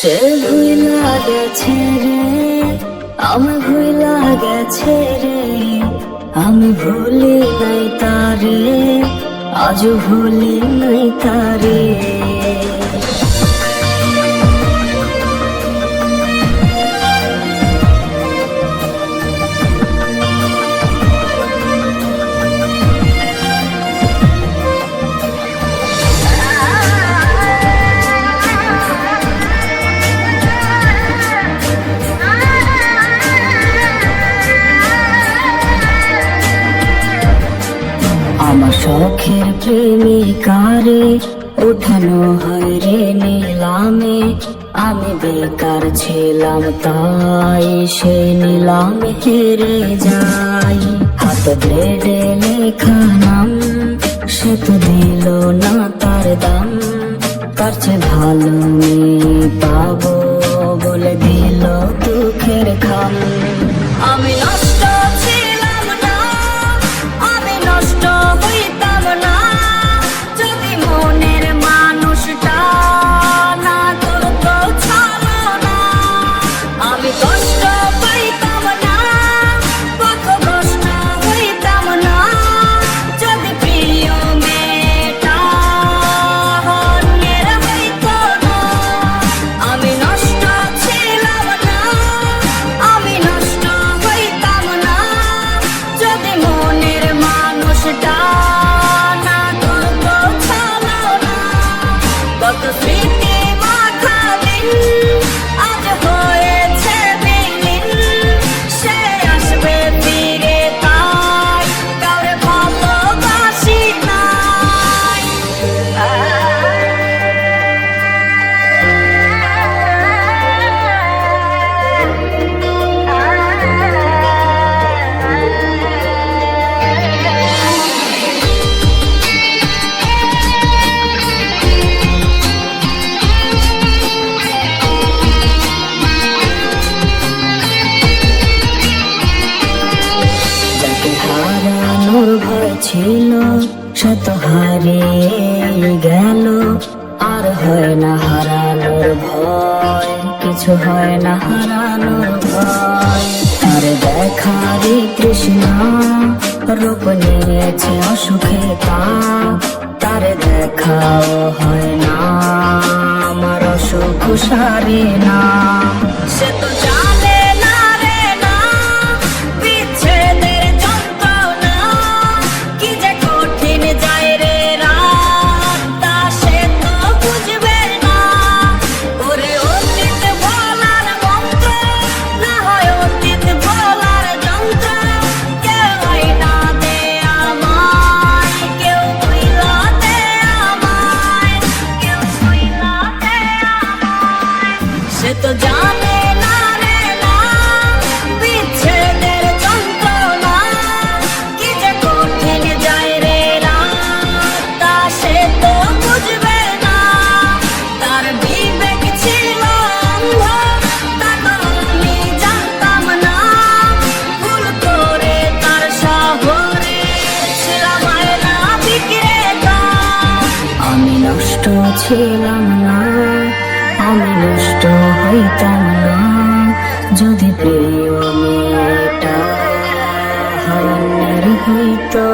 সে ভুইলা গেছে রে, আমি ভুইলা গেছে রে, আমি ভুলি নাই তারে, আজ ভুলি নাই তারে। আমার শখের প্রেমিকারে উঠানো হয় রে নিলামে, আমি বেকার ছিলাম তাই সে নিলামে হেরে যাই। হাত ব্লেডে লেখা নাম, সে তো দিল না তার দাম, তার চেয়ে ভালো মেয়ে পাবো বলে দিল দুঃখের খাম। আমি নষ্ট ছিলাম না, আমি নষ্ট হইতাম না, যদি মনের মানুষটা না করতো ছলনা। আমি কষ্ট পাইতাম না, পথভ্রষ্ট হইতাম না, যদি প্রিয় মেয়েটা অন্যের হইতো না। আমি নষ্ট ছিলাম না, আমি নষ্ট হইতাম না, যদি মনের মানুষটা না করতো ছলনা। কত স্মৃতি মাখা দিন আজ হয়েছে বিলীন, সে আসবে ফিরে তাই কাউরে ভালোবাসি নাই। যাকে হারানোর ভয় ছিল সে তো হারিয়ে গেল, আর হয় না হারানোর ভয়, কিছু হয় না হারানোর ভয়। তার দেখারি তৃষ্ণা রূপ নিয়েছে অসুখে তার দেখাও হয় না, আমার অসুখ সারে না। সে তো জানে না রে না বিচ্ছেদের যন্ত্রণা, কি যে কঠিন যায় রে রাত, তা সে তো বুঝবে না। ওরে অতীত বলার মন্ত্র না হয় অতীত বলার যন্ত্র, কেউ হয় না দে আমায়, কেউ ভুইলা দে আমায়, কেউ ভুইলা দে আমায়। সে তো জানে না রে না বিচ্ছেদের যন্ত্রণা, কি যে কঠিন যায় রে রাত, তা সে তো বুঝবে না। তার বিবেক ছিল অন্ধ, তা তো আমি জানতাম না, ভুল করে তার শহরে ছিলাম আয়না বিক্রেতা। আমি নষ্ট ছিলাম না, আমি নষ্ট হইতাম না, যদি প্রিয় মেয়েটা অন্যের হইতো।